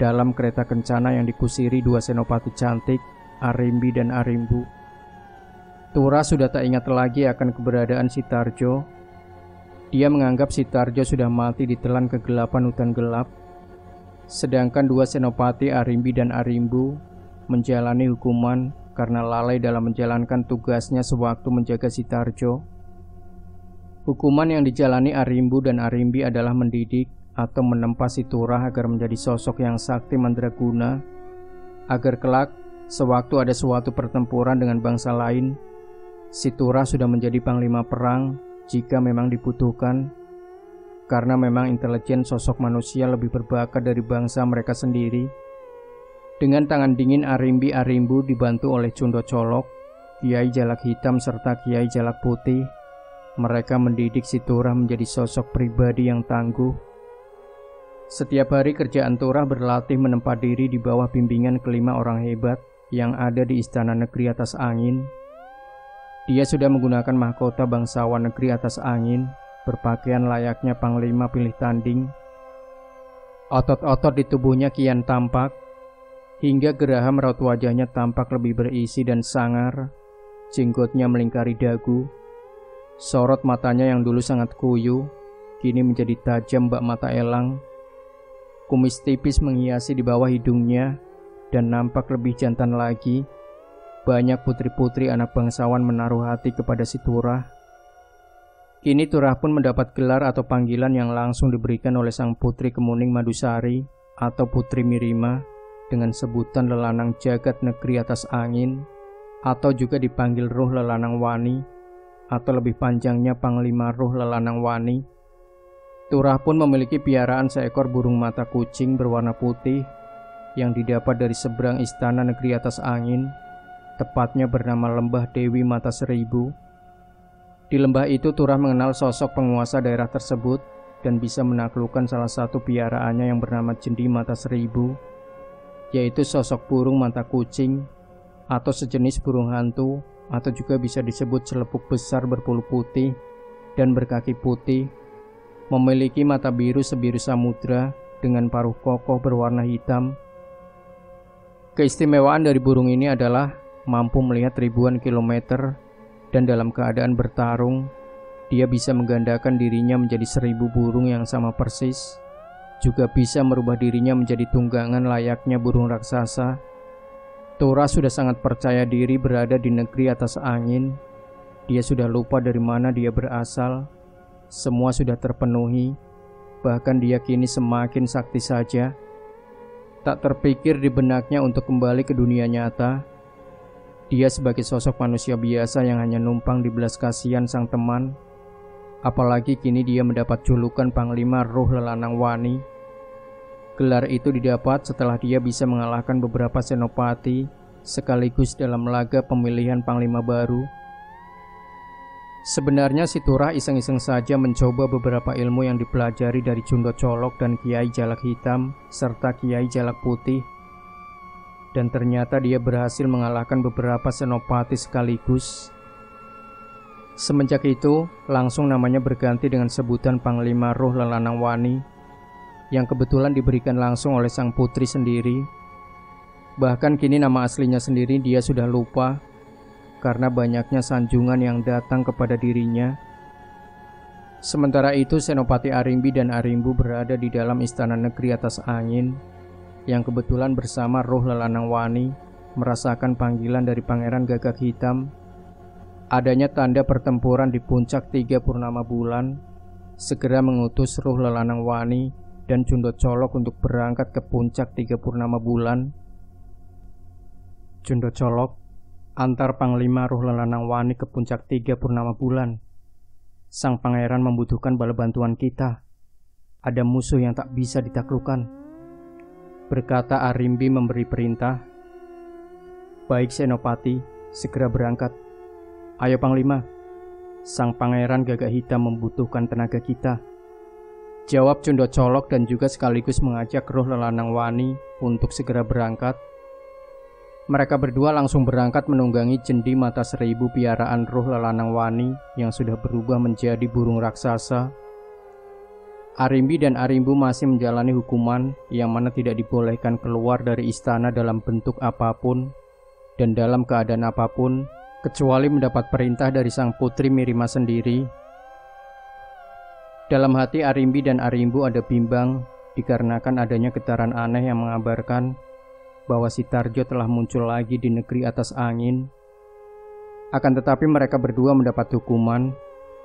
dalam kereta kencana yang dikusiri dua senopati cantik, Arimbi dan Arimbu. Tura sudah tak ingat lagi akan keberadaan si Tarjo. Dia menganggap si Tarjo sudah mati ditelan kegelapan hutan gelap, sedangkan dua senopati Arimbi dan Arimbu menjalani hukuman karena lalai dalam menjalankan tugasnya sewaktu menjaga si Tarjo. Hukuman yang dijalani Arimbu dan Arimbi adalah mendidik atau menempa si Tura agar menjadi sosok yang sakti mandraguna, agar kelak sewaktu ada suatu pertempuran dengan bangsa lain, si Tura sudah menjadi panglima perang jika memang dibutuhkan, karena memang intelijen sosok manusia lebih berbakat dari bangsa mereka sendiri. Dengan tangan dingin Arimbi Arimbu dibantu oleh Cundo Colok, Kiai Jalak Hitam serta Kiai Jalak Putih, mereka mendidik si Tura menjadi sosok pribadi yang tangguh. Setiap hari kerjaan Tura berlatih menempa diri di bawah bimbingan kelima orang hebat yang ada di istana negeri atas angin. Dia sudah menggunakan mahkota bangsawan negeri atas angin, berpakaian layaknya panglima pilih tanding. Otot-otot di tubuhnya kian tampak, hingga geraham raut wajahnya tampak lebih berisi dan sangar. Jenggotnya melingkari dagu. Sorot matanya yang dulu sangat kuyu, kini menjadi tajam bak mata elang. Kumis tipis menghiasi di bawah hidungnya, dan nampak lebih jantan lagi. Banyak putri-putri anak bangsawan menaruh hati kepada si Tura. Kini Tura pun mendapat gelar atau panggilan yang langsung diberikan oleh sang putri Kemuning Madusari atau Putri Mirima dengan sebutan Lelanang Jagat Negeri Atas Angin, atau juga dipanggil Ruh Lelanang Wani, atau lebih panjangnya Panglima Ruh Lelanang Wani. Tura pun memiliki piaraan seekor burung mata kucing berwarna putih yang didapat dari seberang istana negeri atas angin, tepatnya bernama Lembah Dewi Mata Seribu. Di lembah itu Tura mengenal sosok penguasa daerah tersebut dan bisa menaklukkan salah satu piaraannya yang bernama Jendi Mata Seribu, yaitu sosok burung mata kucing atau sejenis burung hantu, atau juga bisa disebut celepuk besar berbulu putih dan berkaki putih, memiliki mata biru sebiru samudra dengan paruh kokoh berwarna hitam. Keistimewaan dari burung ini adalah mampu melihat ribuan kilometer, dan dalam keadaan bertarung, dia bisa menggandakan dirinya menjadi 1000 burung yang sama persis, juga bisa merubah dirinya menjadi tunggangan layaknya burung raksasa. Tura sudah sangat percaya diri berada di negeri atas angin. Dia sudah lupa dari mana dia berasal. Semua sudah terpenuhi, bahkan dia kini semakin sakti saja. Tak terpikir di benaknya untuk kembali ke dunia nyata. Dia sebagai sosok manusia biasa yang hanya numpang di belas kasihan sang teman. Apalagi kini dia mendapat julukan Panglima Ruh Lelanang Wani. Gelar itu didapat setelah dia bisa mengalahkan beberapa senopati sekaligus dalam laga pemilihan Panglima baru. Sebenarnya si Tura iseng-iseng saja mencoba beberapa ilmu yang dipelajari dari Cundo Colok dan Kiai Jalak Hitam serta Kiai Jalak Putih. Dan ternyata dia berhasil mengalahkan beberapa senopati sekaligus. Semenjak itu, langsung namanya berganti dengan sebutan Panglima Ruh Lelanang Wani, yang kebetulan diberikan langsung oleh sang putri sendiri. Bahkan kini nama aslinya sendiri dia sudah lupa, karena banyaknya sanjungan yang datang kepada dirinya. Sementara itu Senopati Arimbi dan Arimbu berada di dalam istana negeri atas angin. yang kebetulan bersama roh Lelanang Wani merasakan panggilan dari Pangeran Gagak Hitam, adanya tanda pertempuran di puncak 3 purnama bulan, segera mengutus roh Lelanang Wani dan Jundot Colok untuk berangkat ke puncak 3 purnama bulan. Jundot Colok, antar Panglima roh Lelanang Wani ke puncak 3 purnama bulan. Sang pangeran membutuhkan bala bantuan kita. Ada musuh yang tak bisa ditaklukkan, berkata Arimbi memberi perintah. Baik Senopati, segera berangkat. Ayo Panglima, sang pangeran Gagak Hitam membutuhkan tenaga kita, jawab Jundot Colok, dan juga sekaligus mengajak roh Lelanang Wani untuk segera berangkat. Mereka berdua langsung berangkat menunggangi Jendi Mata Seribu piaraan roh Lelanang Wani yang sudah berubah menjadi burung raksasa. Arimbi dan Arimbu masih menjalani hukuman yang mana tidak dibolehkan keluar dari istana dalam bentuk apapun dan dalam keadaan apapun, kecuali mendapat perintah dari sang putri Mirima sendiri. Dalam hati Arimbi dan Arimbu ada bimbang dikarenakan adanya getaran aneh yang mengabarkan bahwa Sitarjo telah muncul lagi di negeri atas angin. Akan tetapi mereka berdua mendapat hukuman,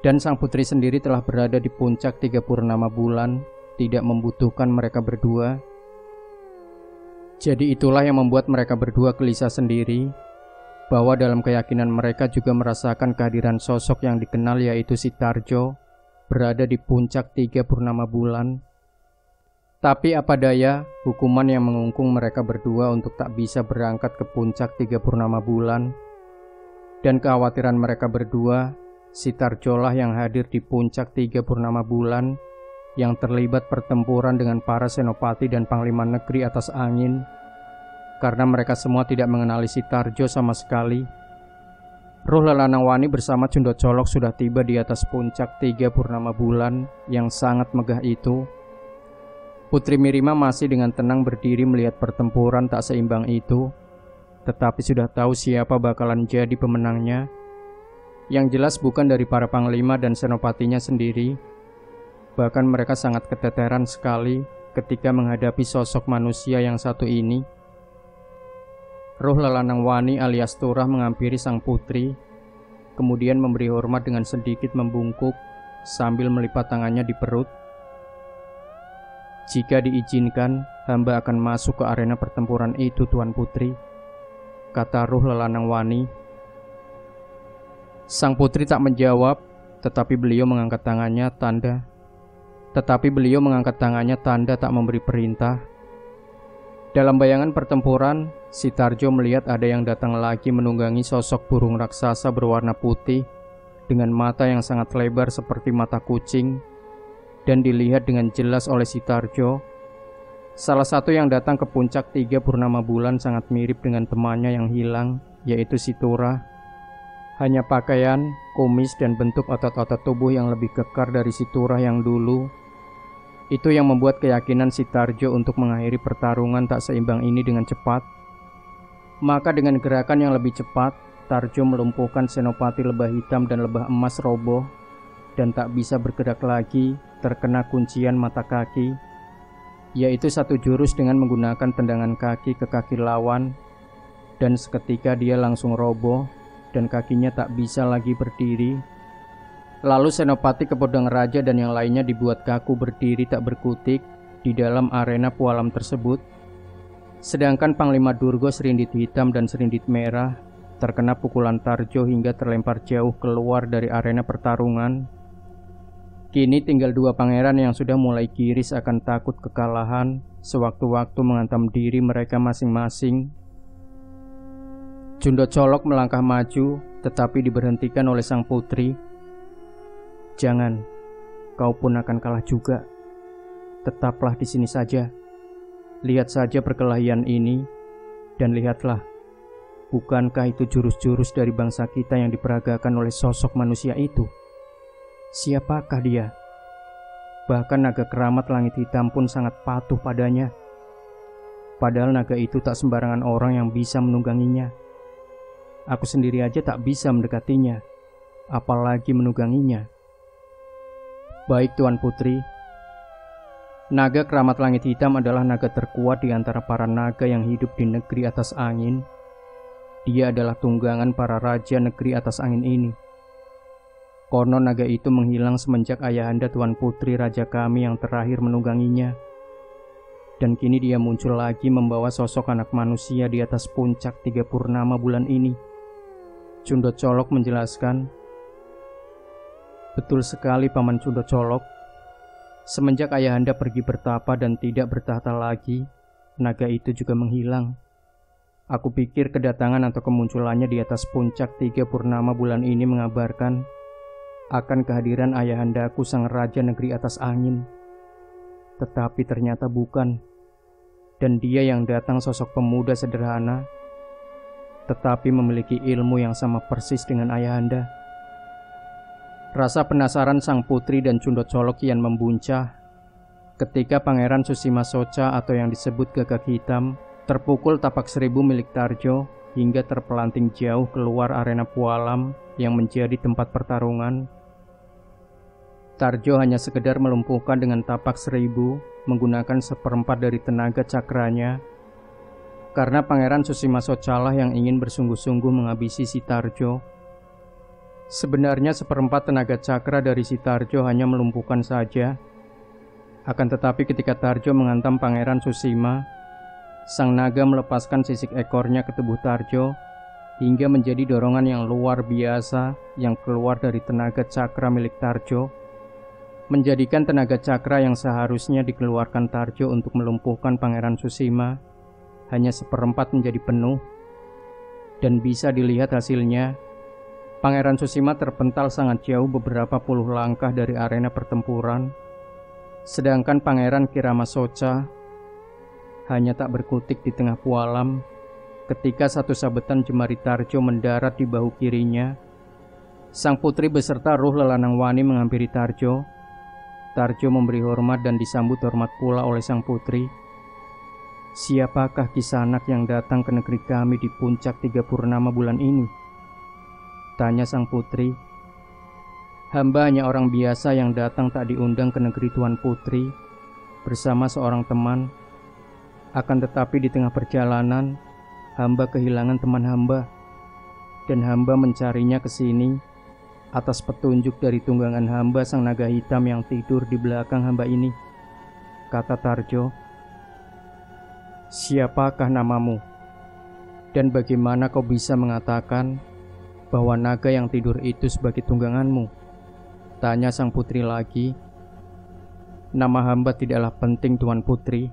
dan sang putri sendiri telah berada di puncak 3 purnama bulan, tidak membutuhkan mereka berdua. Jadi itulah yang membuat mereka berdua gelisah sendiri, bahwa dalam keyakinan mereka juga merasakan kehadiran sosok yang dikenal, yaitu Sitarjo, berada di puncak 3 purnama bulan. Tapi apa daya, hukuman yang mengungkung mereka berdua untuk tak bisa berangkat ke puncak 3 purnama bulan, dan kekhawatiran mereka berdua, Sitarjolah yang hadir di puncak 3 purnama bulan, yang terlibat pertempuran dengan para senopati dan panglima negeri atas angin. Karena mereka semua tidak mengenali Sitarjo sama sekali, roh Lelanang Wani bersama Jundot Colok sudah tiba di atas puncak 3 purnama bulan yang sangat megah itu. Putri Mirima masih dengan tenang berdiri melihat pertempuran tak seimbang itu, tetapi sudah tahu siapa bakalan jadi pemenangnya. Yang jelas bukan dari para panglima dan senopatinya sendiri. Bahkan mereka sangat keteteran sekali ketika menghadapi sosok manusia yang satu ini. Roh Lelanang Wani alias Turah menghampiri sang putri, kemudian memberi hormat dengan sedikit membungkuk sambil melipat tangannya di perut. Jika diizinkan, hamba akan masuk ke arena pertempuran itu, Tuan Putri, kata roh Lelanang Wani. Sang putri tak menjawab, tetapi beliau mengangkat tangannya tanda tak memberi perintah. Dalam bayangan pertempuran, Sitarjo melihat ada yang datang lagi menunggangi sosok burung raksasa berwarna putih dengan mata yang sangat lebar seperti mata kucing, dan dilihat dengan jelas oleh Sitarjo. Salah satu yang datang ke puncak 3 purnama bulan sangat mirip dengan temannya yang hilang, yaitu si Turah. Hanya pakaian, kumis, dan bentuk otot-otot tubuh yang lebih kekar dari si Turah yang dulu. Itu yang membuat keyakinan Sitarjo untuk mengakhiri pertarungan tak seimbang ini dengan cepat. Maka dengan gerakan yang lebih cepat, Tarjo melumpuhkan senopati lebah hitam dan lebah emas roboh dan tak bisa bergerak lagi, terkena kuncian mata kaki, yaitu satu jurus dengan menggunakan tendangan kaki ke kaki lawan, dan seketika dia langsung roboh dan kakinya tak bisa lagi berdiri. Lalu senopati Kepodang Raja dan yang lainnya dibuat kaku berdiri tak berkutik di dalam arena pualam tersebut. Sedangkan Panglima Durgo Serindit Hitam dan Serindit Merah terkena pukulan Tarjo hingga terlempar jauh keluar dari arena pertarungan. Kini tinggal 2 pangeran yang sudah mulai giris akan takut kekalahan, sewaktu-waktu menghantam diri mereka masing-masing. Jundot Colok melangkah maju, tetapi diberhentikan oleh sang putri. Jangan, kau pun akan kalah juga. Tetaplah di sini saja. Lihat saja perkelahian ini, dan lihatlah, bukankah itu jurus-jurus dari bangsa kita yang diperagakan oleh sosok manusia itu? Siapakah dia? Bahkan naga keramat langit hitam pun sangat patuh padanya. Padahal naga itu tak sembarangan orang yang bisa menungganginya. Aku sendiri aja tak bisa mendekatinya, apalagi menungganginya. Baik Tuan Putri, Naga keramat langit hitam adalah naga terkuat di antara para naga yang hidup di negeri atas angin. Dia adalah tunggangan para raja negeri atas angin ini. Konon naga itu menghilang semenjak ayahanda Tuan Putri Raja kami yang terakhir menungganginya. Dan kini dia muncul lagi membawa sosok anak manusia di atas puncak 3 purnama bulan ini. Cundot Colok menjelaskan. Betul sekali Paman Cundot Colok. Semenjak ayahanda pergi bertapa dan tidak bertahta lagi, naga itu juga menghilang. Aku pikir kedatangan atau kemunculannya di atas puncak 3 purnama bulan ini mengabarkan akan kehadiran ayahandaku sang raja negeri atas angin. Tetapi ternyata bukan. Dan dia yang datang sosok pemuda sederhana, tetapi memiliki ilmu yang sama persis dengan ayahanda. Rasa penasaran sang putri dan Cundot Colok kian membuncah ketika Pangeran Susima Soca atau yang disebut Gagak Hitam terpukul tapak 1000 milik Tarjo hingga terpelanting jauh keluar arena pualam yang menjadi tempat pertarungan. Tarjo hanya sekedar melumpuhkan dengan tapak 1000 menggunakan 1/4 dari tenaga cakranya, karena Pangeran Susima Soca lah yang ingin bersungguh-sungguh menghabisi si Tarjo. Sebenarnya 1/4 tenaga cakra dari si Tarjo hanya melumpuhkan saja. Akan tetapi ketika Tarjo menghantam Pangeran Susima, sang naga melepaskan sisik ekornya ke tubuh Tarjo hingga menjadi dorongan yang luar biasa yang keluar dari tenaga cakra milik Tarjo, menjadikan tenaga cakra yang seharusnya dikeluarkan Tarjo untuk melumpuhkan Pangeran Susima hanya 1/4 menjadi penuh. Dan bisa dilihat hasilnya, Pangeran Susima terpental sangat jauh beberapa puluh langkah dari arena pertempuran, sedangkan Pangeran Kirama Soca hanya tak berkutik di tengah pualam ketika satu sabetan jemari Tarjo mendarat di bahu kirinya. Sang putri beserta ruh lelanang wani menghampiri Tarjo. Tarjo memberi hormat dan disambut hormat pula oleh sang putri. Siapakah Kisanak yang datang ke negeri kami di puncak 3 purnama bulan ini? Tanya sang putri. Hamba hanya orang biasa yang datang tak diundang ke negeri Tuan Putri bersama seorang teman. Akan tetapi di tengah perjalanan, hamba kehilangan teman hamba, dan hamba mencarinya ke sini atas petunjuk dari tunggangan hamba sang naga hitam yang tidur di belakang hamba ini, kata Tarjo. Siapakah namamu? Dan bagaimana kau bisa mengatakan bahwa naga yang tidur itu sebagai tungganganmu? Tanya sang putri lagi. Nama hamba tidaklah penting Tuan Putri.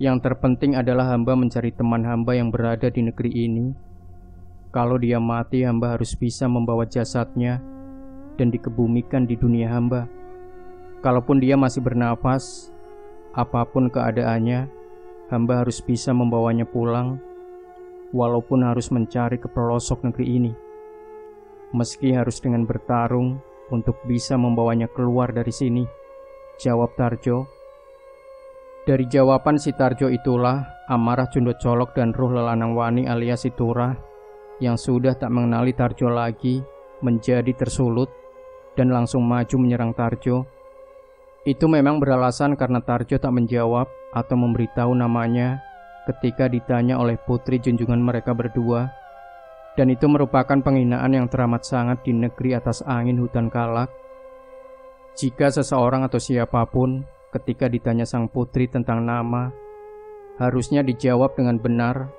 Yang terpenting adalah hamba mencari teman hamba yang berada di negeri ini. Kalau dia mati, hamba harus bisa membawa jasadnya dan dikebumikan di dunia hamba. Kalaupun dia masih bernafas, apapun keadaannya, hamba harus bisa membawanya pulang, walaupun harus mencari ke pelosok negeri ini. Meski harus dengan bertarung untuk bisa membawanya keluar dari sini, jawab Tarjo. Dari jawaban si Tarjo itulah amarah Cundot Colok dan ruh lelanang wani alias si Turah yang sudah tak mengenali Tarjo lagi menjadi tersulut dan langsung maju menyerang Tarjo. Itu memang beralasan karena Tarjo tak menjawab atau memberitahu namanya ketika ditanya oleh putri junjungan mereka berdua, dan itu merupakan penghinaan yang teramat sangat di negeri atas angin hutan Kalak. Jika seseorang atau siapapun ketika ditanya sang putri tentang nama, harusnya dijawab dengan benar.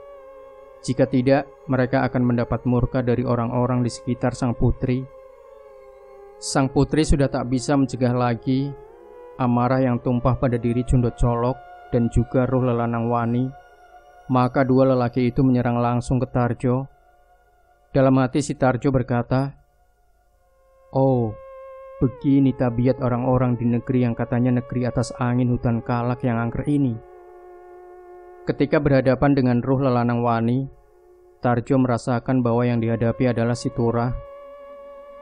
Jika tidak, mereka akan mendapat murka dari orang-orang di sekitar sang putri. Sang putri sudah tak bisa mencegah lagi amarah yang tumpah pada diri Cundot Colok dan juga ruh lelanang wani. Maka dua lelaki itu menyerang langsung ke Tarjo. Dalam hati si Tarjo berkata, "Oh, begini tabiat orang-orang di negeri yang katanya negeri atas angin hutan Kalak yang angker ini." Ketika berhadapan dengan ruh lelanang wani, Tarjo merasakan bahwa yang dihadapi adalah si Turah.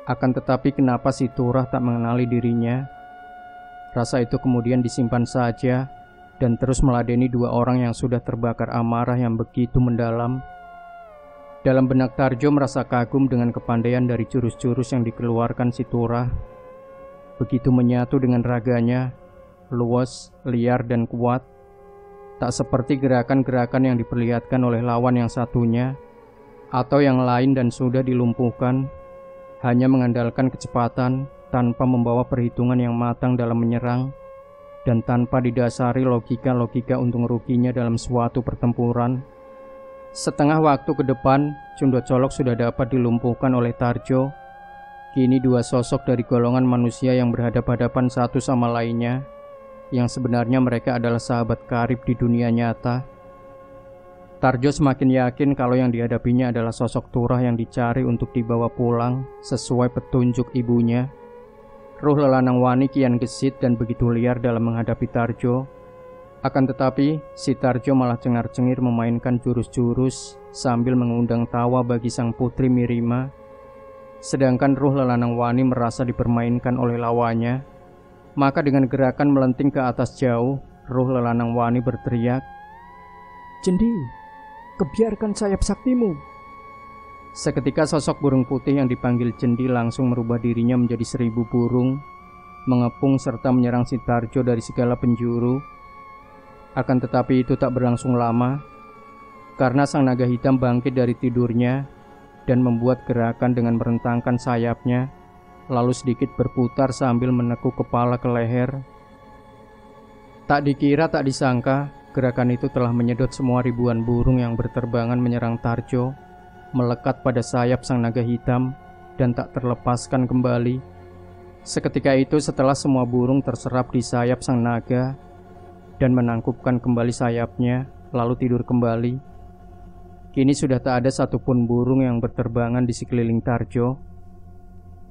Akan tetapi kenapa si Turah tak mengenali dirinya? Rasa itu kemudian disimpan saja dan terus meladeni dua orang yang sudah terbakar amarah yang begitu mendalam. Dalam benak Tarjo merasa kagum dengan kepandaian dari jurus-jurus yang dikeluarkan si Turah. Begitu menyatu dengan raganya, luas, liar, dan kuat. Tak seperti gerakan-gerakan yang diperlihatkan oleh lawan yang satunya, atau yang lain dan sudah dilumpuhkan, hanya mengandalkan kecepatan tanpa membawa perhitungan yang matang dalam menyerang, dan tanpa didasari logika-logika untung ruginya dalam suatu pertempuran. Setengah waktu ke depan, Cundot Colok sudah dapat dilumpuhkan oleh Tarjo. Kini dua sosok dari golongan manusia yang berhadapan-hadapan satu sama lainnya, yang sebenarnya mereka adalah sahabat karib di dunia nyata. Tarjo semakin yakin kalau yang dihadapinya adalah sosok Turah yang dicari untuk dibawa pulang sesuai petunjuk ibunya. Ruh Lelanang Wani kian gesit dan begitu liar dalam menghadapi Tarjo. Akan tetapi, si Tarjo malah cengar-cengir memainkan jurus-jurus sambil mengundang tawa bagi sang putri Mirima. Sedangkan ruh Lelanang Wani merasa dipermainkan oleh lawannya. Maka dengan gerakan melenting ke atas jauh, ruh Lelanang Wani berteriak, "Cendi, kebiarkan sayap saktimu." Seketika sosok burung putih yang dipanggil Cendi langsung merubah dirinya menjadi 1000 burung, mengepung serta menyerang si Tarjo dari segala penjuru. Akan tetapi itu tak berlangsung lama, karena sang naga hitam bangkit dari tidurnya dan membuat gerakan dengan merentangkan sayapnya, lalu sedikit berputar sambil menekuk kepala ke leher. Tak dikira tak disangka, gerakan itu telah menyedot semua ribuan burung yang berterbangan menyerang Tarjo, melekat pada sayap sang naga hitam dan tak terlepaskan kembali. Seketika itu setelah semua burung terserap di sayap sang naga dan menangkupkan kembali sayapnya, lalu tidur kembali, kini sudah tak ada satupun burung yang berterbangan di sekeliling Tarjo.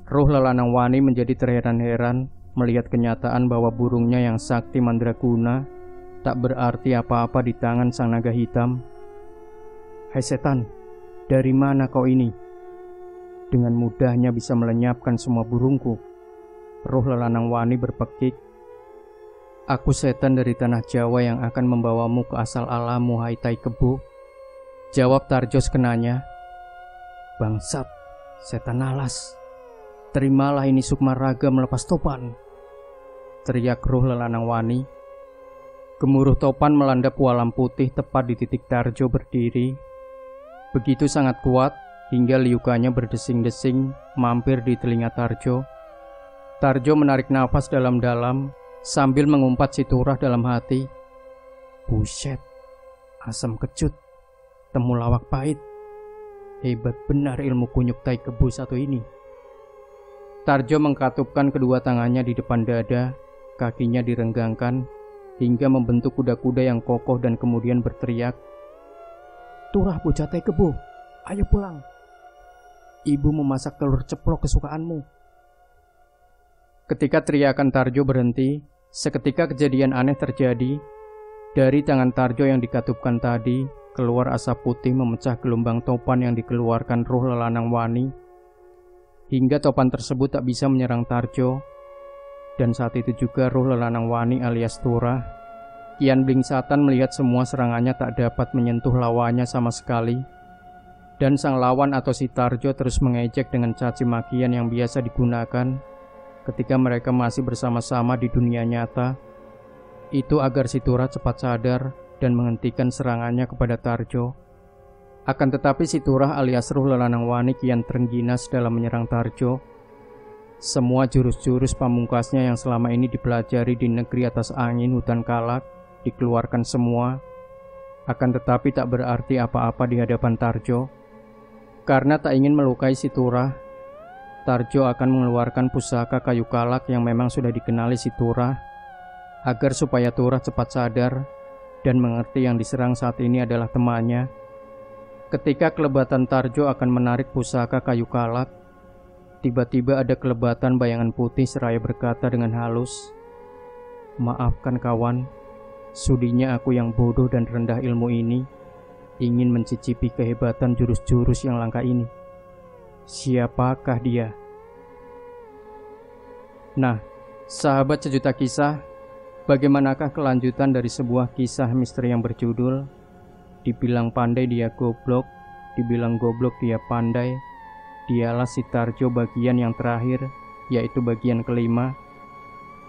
Ruh Lelanang Wani menjadi terheran-heran melihat kenyataan bahwa burungnya yang sakti mandraguna tak berarti apa-apa di tangan sang naga hitam. "Hai setan, dari mana kau ini? Dengan mudahnya bisa melenyapkan semua burungku." Ruh Lelanang Wani berpekik. "Aku setan dari tanah Jawa yang akan membawamu ke asal alamu, hai Tai Kebo," jawab Tarjo sekenanya. "Bangsat, setan alas, terimalah ini sukma raga melepas topan," teriak ruh Lelanang Wani. Gemuruh topan melanda pualam putih tepat di titik Tarjo berdiri. Begitu sangat kuat hingga liukannya berdesing-desing mampir di telinga Tarjo. Tarjo menarik nafas dalam-dalam sambil mengumpat si Turah dalam hati. "Buset, asam kecut, temulawak pahit. Hebat benar ilmu kunyuk Tai Kebo satu ini." Tarjo mengkatupkan kedua tangannya di depan dada, kakinya direnggangkan hingga membentuk kuda-kuda yang kokoh dan kemudian berteriak, "Turah bocah Tai Kebo, ayo pulang. Ibu memasak telur ceplok kesukaanmu." Ketika teriakan Tarjo berhenti, seketika kejadian aneh terjadi. Dari tangan Tarjo yang dikatupkan tadi, keluar asap putih memecah gelombang topan yang dikeluarkan ruh Lelanang Wani, hingga topan tersebut tak bisa menyerang Tarjo. Dan saat itu juga ruh Lelanang Wani alias Turah kian blingsatan melihat semua serangannya tak dapat menyentuh lawannya sama sekali. Dan sang lawan atau si Tarjo terus mengejek dengan caci makian yang biasa digunakan ketika mereka masih bersama-sama di dunia nyata. Itu agar si Turah cepat sadar dan menghentikan serangannya kepada Tarjo. Akan tetapi si Turah alias ruh Lelanang Wani kian terengginas dalam menyerang Tarjo. Semua jurus-jurus pamungkasnya yang selama ini dipelajari di negeri atas angin hutan kalak dikeluarkan semua. Akan tetapi tak berarti apa-apa di hadapan Tarjo. Karena tak ingin melukai si Turah, Tarjo akan mengeluarkan pusaka kayu kalak yang memang sudah dikenali si Turah, agar supaya Turah cepat sadar dan mengerti yang diserang saat ini adalah temannya. Ketika kelebatan Tarjo akan menarik pusaka kayu kalak, tiba-tiba ada kelebatan bayangan putih seraya berkata dengan halus, "Maafkan kawan, sudinya aku yang bodoh dan rendah ilmu ini ingin mencicipi kehebatan jurus-jurus yang langka ini. Siapakah dia?" Nah, sahabat sejuta kisah, bagaimanakah kelanjutan dari sebuah kisah misteri yang berjudul "Dibilang pandai dia goblok, dibilang goblok dia pandai"? Dialah si Tarjo bagian yang terakhir, yaitu bagian kelima.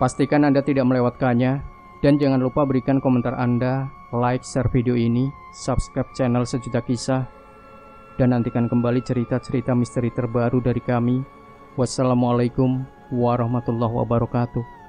Pastikan Anda tidak melewatkannya, dan jangan lupa berikan komentar Anda, like, share video ini, subscribe channel Sejuta Kisah, dan nantikan kembali cerita-cerita misteri terbaru dari kami. Wassalamualaikum warahmatullahi wabarakatuh.